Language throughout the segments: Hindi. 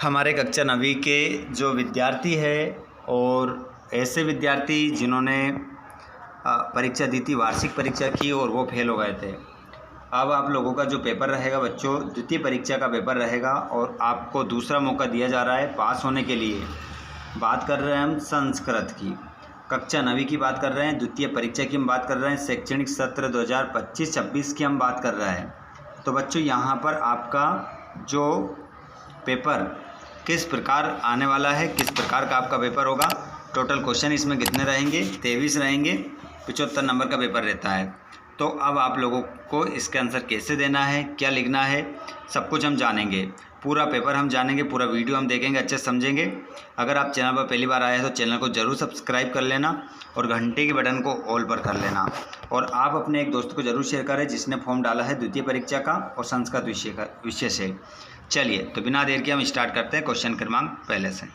हमारे कक्षा 9वीं के जो विद्यार्थी है और ऐसे विद्यार्थी जिन्होंने परीक्षा दी थी, वार्षिक परीक्षा की और वो फेल हो गए थे। अब आप लोगों का जो पेपर रहेगा बच्चों, द्वितीय परीक्षा का पेपर रहेगा और आपको दूसरा मौका दिया जा रहा है पास होने के लिए। बात कर रहे हैं हम संस्कृत की, कक्षा 9वीं की बात कर रहे हैं, द्वितीय परीक्षा की हम बात कर रहे हैं, शैक्षणिक सत्र 2025-26 की हम बात कर रहे हैं। तो बच्चों यहाँ पर आपका जो पेपर किस प्रकार आने वाला है, किस प्रकार का आपका पेपर होगा, टोटल क्वेश्चन इसमें कितने रहेंगे, 23 रहेंगे, 75 नंबर का पेपर रहता है। तो अब आप लोगों को इसके आंसर कैसे देना है, क्या लिखना है, सब कुछ हम जानेंगे। पूरा पेपर हम जानेंगे, पूरा वीडियो हम देखेंगे, अच्छे से समझेंगे। अगर आप चैनल पर पहली बार आए हैं तो चैनल को ज़रूर सब्सक्राइब कर लेना और घंटे के बटन को ऑल पर कर लेना। और आप अपने एक दोस्त को ज़रूर शेयर करें जिसने फॉर्म डाला है द्वितीय परीक्षा का और संस्कृत विषय से। चलिए तो बिना देर के हम स्टार्ट करते हैं क्वेश्चन क्रमांक पहले से।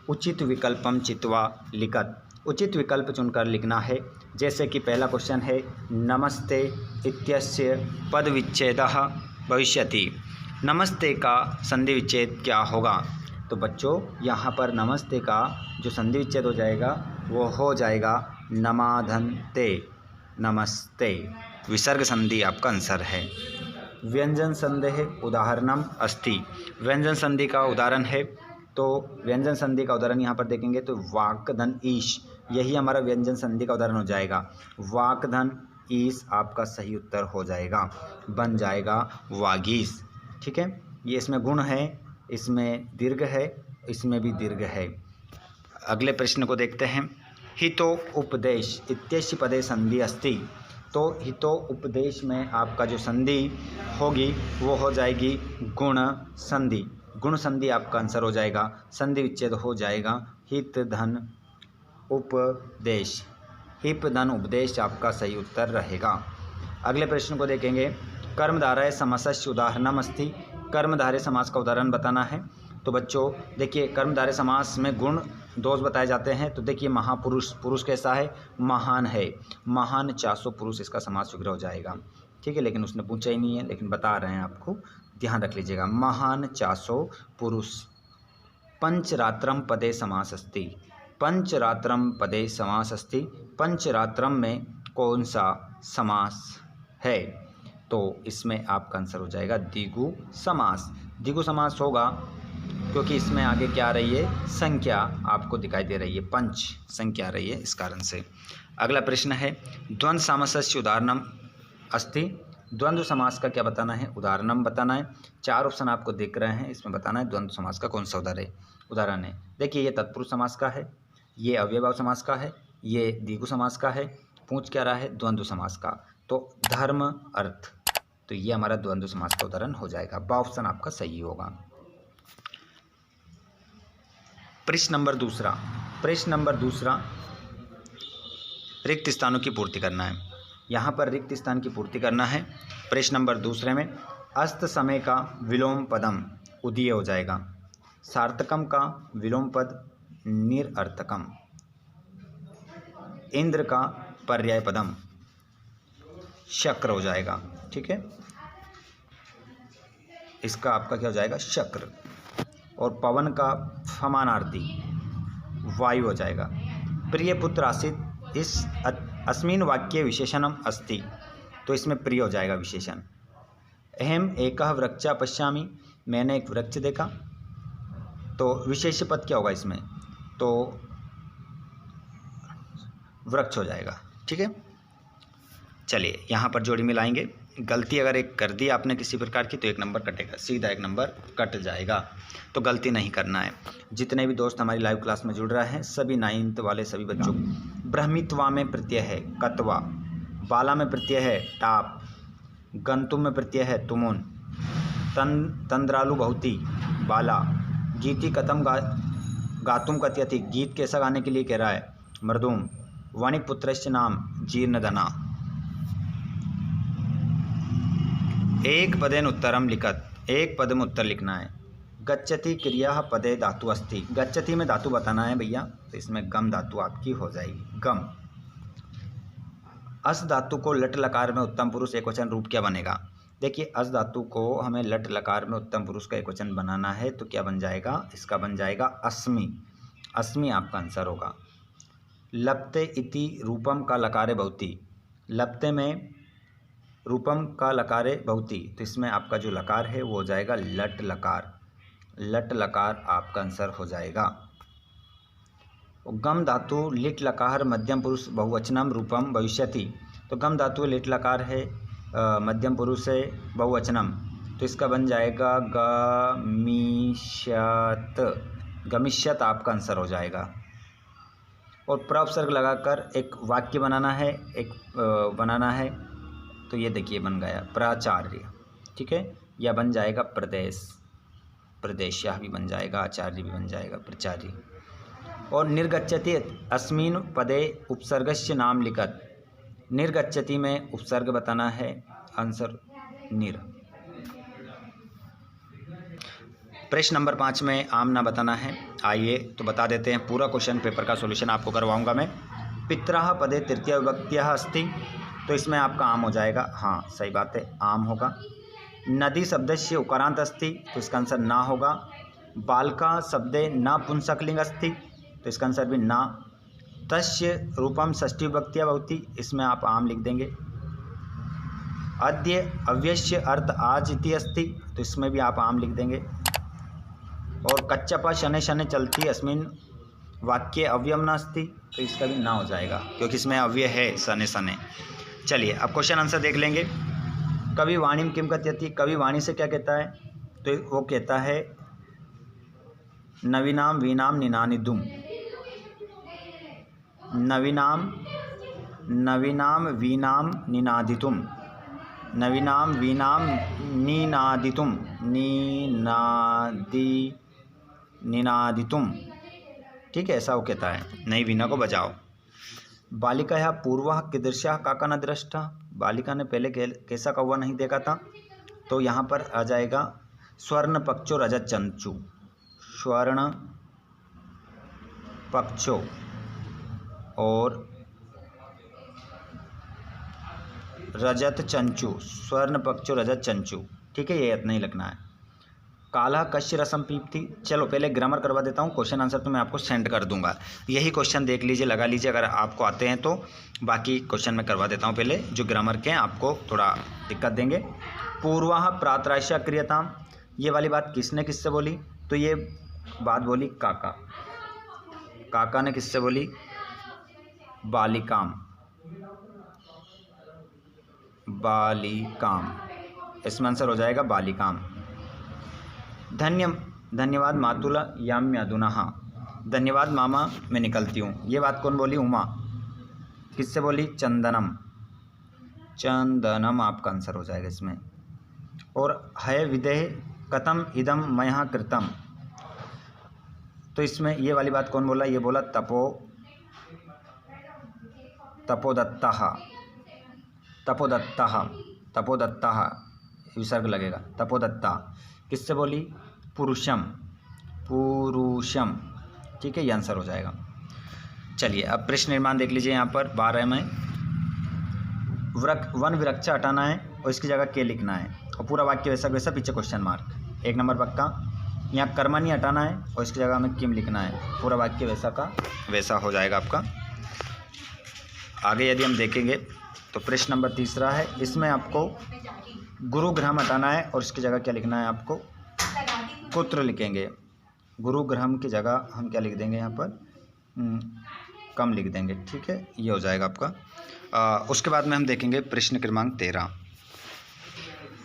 उचित विकल्पम चित्वा लिखत, उचित विकल्प चुनकर लिखना है। जैसे कि पहला क्वेश्चन है नमस्ते इत्यस्य पद विच्छेदः भविष्यति। नमस्ते का संधि विच्छेद क्या होगा? तो बच्चों यहाँ पर नमस्ते का जो संधि विच्छेद हो जाएगा वो हो जाएगा नमाधन्ते, नमस्ते। विसर्ग संधि आपका आंसर है। व्यंजन संधेः उदाहरणम अस्ति, व्यंजन संधि का उदाहरण है। तो व्यंजन संधि का उदाहरण यहाँ पर देखेंगे तो वाक्धन ईश, यही हमारा व्यंजन संधि का उदाहरण हो जाएगा। वाक्धन ईश आपका सही उत्तर हो जाएगा, बन जाएगा वागीश। ठीक है, ये इसमें गुण है, इसमें दीर्घ है, इसमें भी दीर्घ है। अगले प्रश्न को देखते हैं। हितो उपदेश इत्यस्य पदे संधि अस्ति। तो हितो उपदेश में आपका जो संधि होगी वो हो जाएगी गुण संधि, गुण संधि आपका आंसर हो जाएगा। संधि विच्छेद हो जाएगा हित धन उपदेश, हिप धन उपदेश आपका सही उत्तर रहेगा। अगले प्रश्न को देखेंगे। कर्मधारय समासस्य उदाहरणम अस्ति, कर्मधारय समास का उदाहरण बताना है। तो बच्चों देखिए कर्मधारय समास में गुण दोष बताए जाते हैं। तो देखिए महापुरुष, पुरुष कैसा है, महान है, महान 400 पुरुष इसका समास विग्रह हो जाएगा। ठीक है, लेकिन उसने पूछा ही नहीं है, लेकिन बता रहे हैं आपको, ध्यान रख लीजिएगा। महान 400 पुरुष। पंचरात्रम पदे समास अस्ति, पंचरात्रम पदे समास अस्ति। पंचरात्रम में कौन सा समास है? तो इसमें आपका आंसर हो जाएगा द्विगु समास। द्विगु समास होगा क्योंकि इसमें आगे क्या आ रही है, संख्या आपको दिखाई दे रही है, पंच संख्या आ रही है, इस कारण से। अगला प्रश्न है द्वंद्व समासस्य उदाहरणम अस्ति। द्वंद्व समास का क्या बताना है, उदाहरणम बताना है। 4 ऑप्शन आपको दिख रहे हैं, इसमें बताना है द्वंद्व समास का कौन सा उदाहरण है। देखिए ये तत्पुरुष समास का है, ये अव्ययभाव समास का है, ये द्विगु समास का है। पूछ क्या रहा है, द्वंद्व समास का। तो धर्म अर्थ, तो ये हमारा द्वंद्व समास का उदाहरण हो जाएगा। बा ऑप्शन आपका सही होगा। प्रश्न नंबर दूसरा, रिक्त स्थानों की पूर्ति करना है। यहाँ पर रिक्त स्थान की पूर्ति करना है। प्रश्न नंबर दूसरे में अस्त समय का विलोम पदम उदीय हो जाएगा। सार्थकम का विलोम पद निरर्थकम। इंद्र का पर्याय पदम शक्र हो जाएगा। ठीक है, इसका आपका क्या हो जाएगा, शक्र। और पवन का समानार्थी वायु हो जाएगा। प्रिय पुत्र आसित, इस अस्मिन वाक्य विशेषणम अस्ति। तो इसमें प्रिय हो जाएगा विशेषण। अहम एकः वृक्षा पश्यामि, मैंने एक वृक्ष देखा। तो विशेष पद क्या होगा इसमें, तो वृक्ष हो जाएगा। ठीक है, चलिए यहाँ पर जोड़ी मिलाएंगे। गलती अगर एक कर दी आपने किसी प्रकार की तो 1 नंबर कटेगा, सीधा 1 नंबर कट जाएगा। तो गलती नहीं करना है। जितने भी दोस्त हमारी लाइव क्लास में जुड़ रहे हैं सभी 9th वाले सभी बच्चों, ब्रह्मित्वा में प्रत्यय है कत्वा, बाला में प्रत्यय है टाप, गंतुम में प्रत्यय है तुमुन, तंद्रालु बहुती बाला, गीति कथम गातुम कथयति, गीत कैसा गाने के लिए कह रहा है, मृदुम, वणिक पुत्रस्य नाम जीर्णधना। एक पदेन उत्तरम लिखत, एक पद में उत्तर लिखना है। गच्छति क्रिया पदे धातु अस्ति, गच्छति में धातु बताना है भैया, तो इसमें गम धातु आपकी हो जाएगी, गम। अस धातु को लट लकार में उत्तम पुरुष एकवचन रूप क्या बनेगा, देखिए अस धातु को हमें लट लकार में उत्तम पुरुष का एकवचन बनाना है, तो क्या बन जाएगा, इसका बन जाएगा अस्मि। अस्मि आपका आंसर होगा। लप्ते इति रूपम का लकारे भवति, लप्ते में रूपम का लकारे भवति, तो इसमें आपका जो लकार है वो हो जाएगा लट लकार। लट लकार आपका आंसर हो जाएगा। गम धातु लिट लकार मध्यम पुरुष बहुवचनम रूपम भविष्यति, तो गम धातु लिट लकार है मध्यम पुरुष है बहुवचनम, तो इसका बन जाएगा गमिष्यत। गमिष्यत आपका आंसर हो जाएगा। और प्रउपसर्ग लगाकर एक वाक्य बनाना है, बनाना है, तो ये देखिए बन गया प्राचार्य, ठीक है, या बन जाएगा प्रदेश, प्रदेश्या भी बन जाएगा, आचार्य भी बन जाएगा, प्राचार्य। और निर्गच्छति अस्मिन् पदे उपसर्गस्य नाम लिखत, निर्गच्छति में उपसर्ग बताना है, आंसर निर। प्रश्न नंबर 5 में आम ना बताना है। आइए तो बता देते हैं, पूरा क्वेश्चन पेपर का सॉल्यूशन आपको करवाऊंगा मैं। पितरः पदे तृतीय विभक्त्यः अस्ति, तो इसमें आपका आम हो जाएगा, हाँ सही बात है, आम होगा। नदी शब्दस्य उकारांत अस्ति, तो इसका आंसर ना होगा। बालका शब्दे न पुंसकलिंग अस्ति, तो इसका आंसर भी ना। तस्य रूपम षष्ठी विभक्त्या भवति, इसमें आप आम लिख देंगे। अद्य अव्यस्य अर्थ आज इति अस्ति, तो इसमें भी आप आम लिख देंगे। और कच्चपा शनै शनै चलती अस्मिन् वाक्य अव्यम नास्ति, तो इसका भी ना हो जाएगा, क्योंकि इसमें अव्यय है शनै शनै। चलिए अब क्वेश्चन आंसर देख लेंगे। कवि वाणीम किम कथयति, कवि वाणी से क्या कहता है, तो वो कहता है नवीनाम वीनाम निनानिदुम, नवीनाम नवीनाम वीनाम निनादितुम, नवीनाम वीनाम निनादितुम, निनादितुम, ठीक है, ऐसा वो कहता है, नई वीणा को बजाओ। बालिका या पूर्व कीदृशा काका न दृष्टा, बालिका ने पहले कैसा कौवा नहीं देखा था, तो यहाँ पर आ जाएगा स्वर्ण पक्षो रजत चंचू, स्वर्ण पक्षो और रजत चंचू, स्वर्ण पक्षो रजत चंचू, ठीक है, ये इतना ही लिखना है। काला कश्य रसम पीपती, चलो पहले ग्रामर करवा देता हूँ, क्वेश्चन आंसर तो मैं आपको सेंड कर दूंगा, यही क्वेश्चन देख लीजिए, लगा लीजिए, अगर आपको आते हैं तो। बाकी क्वेश्चन मैं करवा देता हूँ, पहले जो ग्रामर के हैं आपको थोड़ा दिक्कत देंगे। पूर्वाह प्रातराशा क्रियताम, ये वाली बात किसने किससे बोली, तो ये बात बोली काका, काका ने किससे बोली, बालिकाम, बालिकाम, इसमें आंसर हो जाएगा बालिकाम। धन्यवाद मातुला याम्यादुना, धन्यवाद मामा मैं निकलती हूँ, ये बात कौन बोली, उमा, किससे बोली, चंदनम, चंदनम आपका आंसर हो जाएगा इसमें। और है विदेह कथम इदम मया कृतम, तो इसमें ये वाली बात कौन बोला, ये बोला तपोदत्ता, तपोदत्ता, तपोदत्ता विसर्ग लगेगा, तपोदत्ता किससे बोली, पुरुषम, पुरुषम, ठीक है, ये आंसर हो जाएगा। चलिए अब प्रश्न निर्माण देख लीजिए, यहाँ पर 12 में वन विरक्षा हटाना है और इसकी जगह के लिखना है, और पूरा वाक्य वैसा वैसा, पीछे क्वेश्चन मार्क, 1 नंबर पक्का। यहाँ कर्मणि हटाना है और इसकी जगह हमें किम लिखना है, पूरा वाक्य वैसा का वैसा हो जाएगा आपका। आगे यदि हम देखेंगे तो प्रश्न नंबर 3 है, इसमें आपको गुरुग्रहम हटाना है और इसकी जगह क्या लिखना है, आपको पुत्र लिखेंगे। गुरुग्रहम की जगह हम क्या लिख देंगे, यहाँ पर कम लिख देंगे, ठीक है, ये हो जाएगा आपका। उसके बाद में हम देखेंगे प्रश्न क्रमांक 13।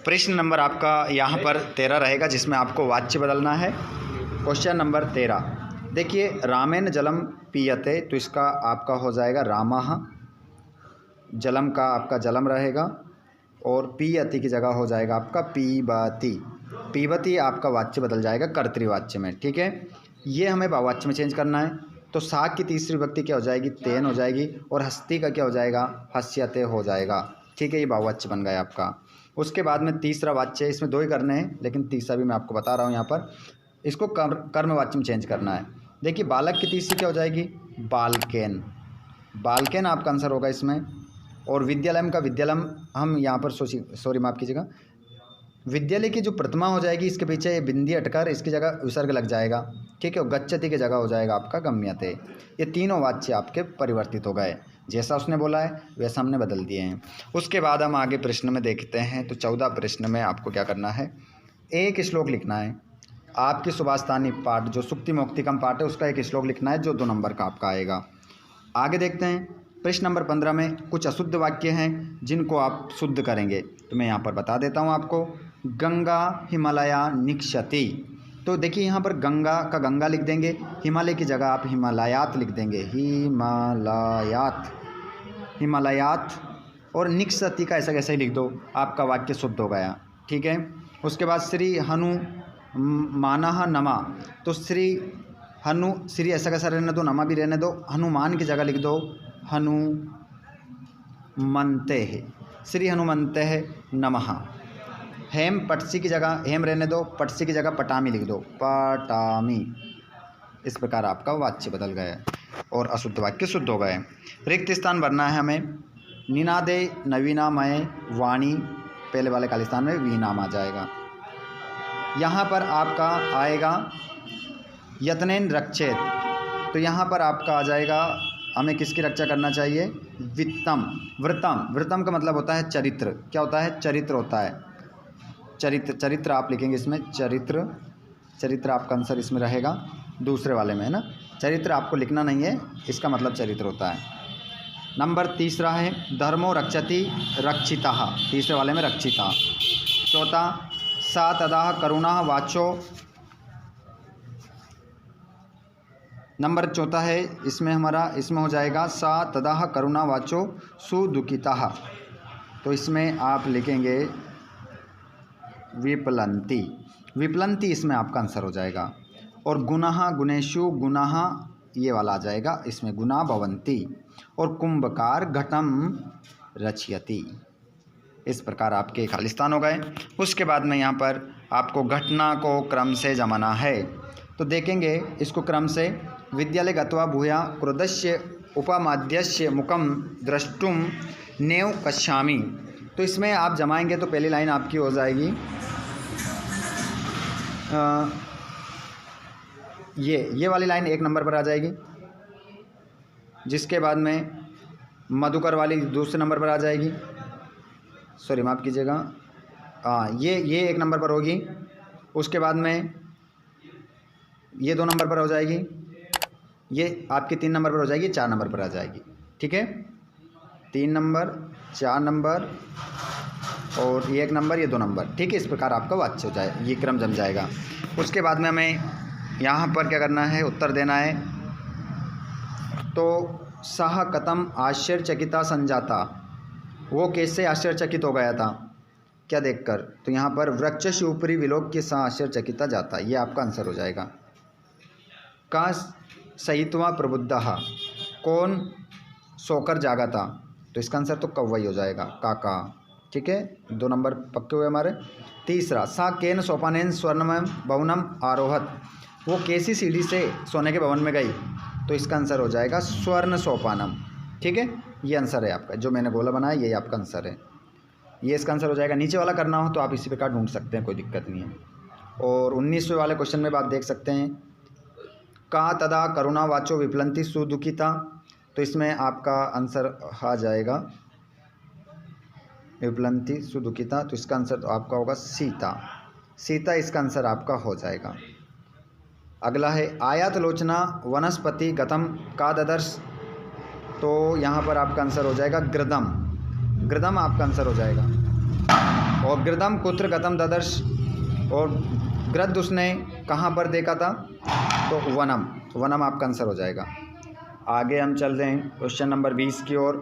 प्रश्न नंबर आपका यहाँ पर 13 रहेगा, जिसमें आपको वाच्य बदलना है। क्वेश्चन नंबर 13 देखिए, रामेन जलम पीयते, तो इसका आपका हो जाएगा रामः, जलम का आपका जलम रहेगा, और पीयति की जगह हो जाएगा आपका पीबती, पीबती आपका वाच्य बदल जाएगा कर्तृवाच्य में, ठीक है। ये हमें भाववाच्य में चेंज करना है, तो साग की तीसरी विभक्ति क्या हो जाएगी, तेन हो जाएगी, और हस्ती का क्या हो जाएगा, हस्यते हो जाएगा, ठीक है, ये भाववाच्य बन गया आपका। उसके बाद में तीसरा वाच्य, इसमें 2 ही करने हैं, लेकिन तीसरा भी मैं आपको बता रहा हूँ यहाँ पर, इसको कर्मवाच्य में चेंज करना है। देखिए बालक की तीसरी क्या हो जाएगी, बालकेन, बालकेन आपका आंसर होगा इसमें। और विद्यालय का विद्यालय हम यहाँ पर सॉरी माफ़ कीजिएगा, विद्यालय की जो प्रतिमा हो जाएगी इसके पीछे बिंदी हटकर इसकी जगह विसर्ग लग जाएगा, ठीक है। और गच्छति की जगह हो जाएगा आपका गम्यते। ये तीनों वाच्य आपके परिवर्तित हो गए, जैसा उसने बोला है वैसा हमने बदल दिए हैं। उसके बाद हम आगे प्रश्न में देखते हैं। तो 14 प्रश्न में आपको क्या करना है, एक श्लोक लिखना है। आपकी सुभाषतानी पाठ जो सुक्ति मुक्तिकम पाठ है उसका एक श्लोक लिखना है जो 2 नंबर का आपका आएगा। आगे देखते हैं प्रश्न नंबर 15 में कुछ अशुद्ध वाक्य हैं जिनको आप शुद्ध करेंगे। तो मैं यहाँ पर बता देता हूँ आपको। गंगा हिमालया निक्षति, तो देखिए यहाँ पर गंगा का गंगा लिख देंगे, हिमालय की जगह आप हिमालयात लिख देंगे, हिमालयात, हिमालयात। और निक्षति का ऐसा कैसे ही लिख दो, आपका वाक्य शुद्ध हो गया, ठीक है। उसके बाद श्री हनु मानह नमा, तो श्री हनु, श्री ऐसा कैसा रहने दो, नमा भी रहने दो, हनुमान की जगह लिख दो हनुमंते है, श्री हनुमंते है नमः। हेम पटसी की जगह हेम रहने दो, पटसी की जगह पटामी लिख दो, पटामी। इस प्रकार आपका वाच्य बदल गया और अशुद्ध वाक्य शुद्ध हो गए। रिक्त स्थान भरना है हमें। निनादे नवीनामय वाणी, पहले वाले खाली स्थान में वीनाम आ जाएगा। यहाँ पर आपका आएगा यत्नेन रक्षेत, तो यहाँ पर आपका आ जाएगा हमें किसकी रक्षा करना चाहिए, वित्तम। वृतम, वृतम का मतलब होता है चरित्र, क्या होता है, चरित्र होता है, चरित्र, चरित्र आप लिखेंगे इसमें, चरित्र, चरित्र आपका आंसर इसमें रहेगा दूसरे वाले में, है ना। चरित्र आपको लिखना नहीं है, इसका मतलब चरित्र होता है। नंबर 3 है धर्मो रक्षति रक्षिता, तीसरे वाले में रक्षिता। चौथा सा तदा करुणा वाचो, नंबर 4 है इसमें हमारा, इसमें हो जाएगा सा तदा करुणा वाचो सुदुखिता, तो इसमें आप लिखेंगे विप्लंती, विप्लंती इसमें आपका आंसर हो जाएगा। और गुनाह गुणेशु गुनाह ये वाला आ जाएगा, इसमें गुना भवंती। और कुंभकार घटम रचयति। इस प्रकार आपके खालिस्तान हो गए। उसके बाद में यहाँ पर आपको घटना को क्रम से जमाना है, तो देखेंगे इसको क्रम से। विद्यालय गत्वा भूया क्रोधस्य उपमाद्यस्य मुखम द्रष्टुम नेव कश्यामि, तो इसमें आप जमाएंगे तो पहली लाइन आपकी हो जाएगी ये वाली लाइन 1 नंबर पर आ जाएगी। जिसके बाद में मधुकर वाली दूसरे नंबर पर आ जाएगी, सॉरी माफ़ कीजिएगा, ये 1 नंबर पर होगी। उसके बाद में ये 2 नंबर पर हो जाएगी, ये आपकी 3 नंबर पर हो जाएगी, 4 नंबर पर आ जाएगी, ठीक है। 3 नंबर, 4 नंबर और ये 1 नंबर, ये 2 नंबर, ठीक है। इस प्रकार आपका वाच्य हो जाए, ये क्रम जम जाएगा। उसके बाद में हमें यहाँ पर क्या करना है, उत्तर देना है। तो सह कथम आश्चर्यचकिता संजाता, वो कैसे आश्चर्यचकित हो गया था, क्या देखकर, तो यहाँ पर वृक्ष ऊपरी विलोक्य सह आश्चर्यचकिता जाता, ये आपका आंसर हो जाएगा। का सहित्वा प्रबुद्ध, कौन सोकर जागा था, तो इसका आंसर तो कौवई हो जाएगा, काका, ठीक है। 2 नंबर पक्के हुए हमारे। तीसरा सा केन सोपानेन स्वर्णमय भवनम आरोहत, वो कैसी सीढ़ी से सोने के भवन में गई, तो इसका आंसर हो जाएगा स्वर्ण सोपानम, ठीक है। ये आंसर है आपका, जो मैंने गोला बनाया ये आपका आंसर है, ये इसका आंसर हो जाएगा। नीचे वाला करना हो तो आप इसी प्रकार ढूंढ सकते हैं, कोई दिक्कत नहीं है। और 19वें वाले क्वेश्चन में आप देख सकते हैं का तदा करुणा वाचो विप्लंती सुदुखिता, तो इसमें आपका आंसर आ जाएगा विप्लंती सुदुखिता, तो इसका आंसर तो आपका होगा सीता, सीता इसका आंसर आपका हो जाएगा। अगला है आयात लोचना वनस्पति गतम का ददर्श, तो यहाँ पर आपका आंसर हो जाएगा गृदम, गृदम आपका आंसर हो जाएगा। और गृदम कुत्र गतम ददर्श, और गृद उसने कहाँ पर देखा था, तो वनम, वनम आपका आंसर हो जाएगा। आगे हम चल रहे हैं क्वेश्चन नंबर 20 की ओर।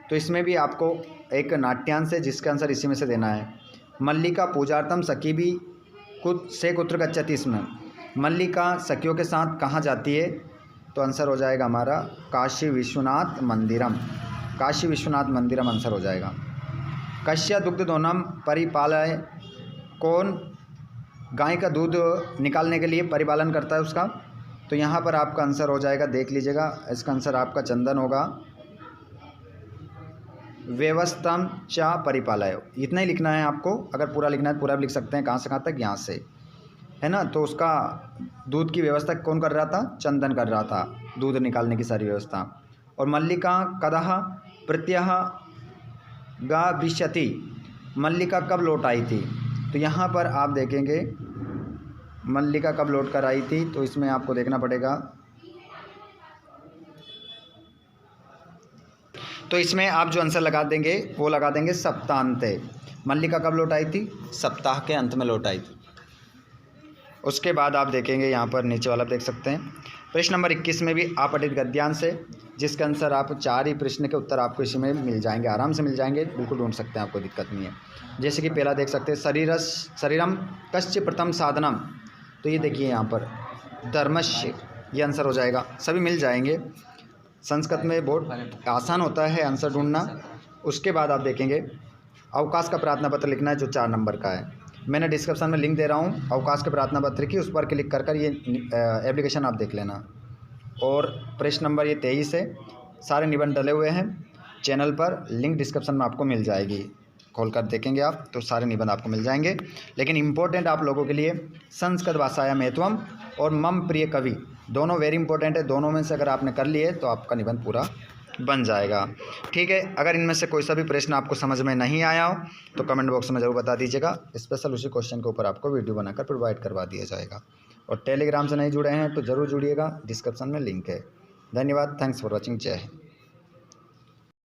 तो इसमें भी आपको एक नाट्यांश है जिसका आंसर इसी में से देना है। मल्लिका पूजार्थम सखी भी कुत्र गच्छति, इसमें मल्लिका सखियों के साथ कहाँ जाती है, तो आंसर हो जाएगा हमारा काशी विश्वनाथ मंदिरम, काशी विश्वनाथ मंदिरम आंसर हो जाएगा। कश्य दुग्ध दोनम परिपालय, कौन गाय का दूध निकालने के लिए परिपालन करता है उसका, तो यहाँ पर आपका आंसर हो जाएगा, देख लीजिएगा, इसका आंसर आपका चंदन होगा। व्यवस्थाम च परिपालय, इतना ही लिखना है आपको। अगर पूरा लिखना है पूरा भी लिख सकते हैं, कहाँ से कहाँ तक, यहाँ से, है ना। तो उसका दूध की व्यवस्था कौन कर रहा था? चंदन कर रहा था, दूध निकालने की सारी व्यवस्था। और मल्लिका कदह प्रत्यह गाविष्यति, मल्लिका कब लौट आई थी? तो यहाँ पर आप देखेंगे मल्लिका कब लौट कर आई थी, तो इसमें आपको देखना पड़ेगा। तो इसमें आप जो आंसर लगा देंगे वो लगा देंगे सप्ताहांते। मल्लिका कब लौट आई थी? सप्ताह के अंत में लौट आई थी। उसके बाद आप देखेंगे यहाँ पर नीचे वाला देख सकते हैं, प्रश्न नंबर 21 में भी अपठित गद्यांश है, जिसके आंसर आप 4 ही प्रश्न के उत्तर आपको इसमें मिल जाएंगे, आराम से मिल जाएंगे, बिल्कुल ढूंढ सकते हैं, आपको दिक्कत नहीं है। जैसे कि पहला देख सकते हैं, शरीरम कस्य प्रथम साधनम, तो ये देखिए यहाँ पर धर्मस्य, ये आंसर हो जाएगा, सभी मिल जाएंगे। संस्कृत में बहुत आसान होता है आंसर ढूंढना। उसके बाद आप देखेंगे अवकाश का प्रार्थना पत्र लिखना है, जो 4 नंबर का है। मैंने डिस्क्रिप्शन में लिंक दे रहा हूँ अवकाश के प्रार्थना पत्र की, उस पर क्लिक कर ये एप्लीकेशन आप देख लेना। और प्रश्न नंबर ये 23 है, सारे निबंध डले हुए हैं चैनल पर, लिंक डिस्क्रिप्शन में आपको मिल जाएगी, खोल कर देखेंगे आप तो सारे निबंध आपको मिल जाएंगे। लेकिन इम्पोर्टेंट आप लोगों के लिए संस्कृत भाषाया महत्वम और मम प्रिय कवि, दोनों वेरी इंपॉर्टेंट है। दोनों में से अगर आपने कर लिए तो आपका निबंध पूरा बन जाएगा। ठीक है, अगर इनमें से कोई सा भी प्रश्न आपको समझ में नहीं आया हो तो कमेंट बॉक्स में ज़रूर बता दीजिएगा, स्पेशल उसी क्वेश्चन के ऊपर आपको वीडियो बनाकर प्रोवाइड करवा दिया जाएगा। और टेलीग्राम से नहीं जुड़े हैं तो ज़रूर जुड़िएगा, डिस्क्रिप्शन में लिंक है। धन्यवाद, थैंक्स फॉर वॉचिंग, जय हिंद।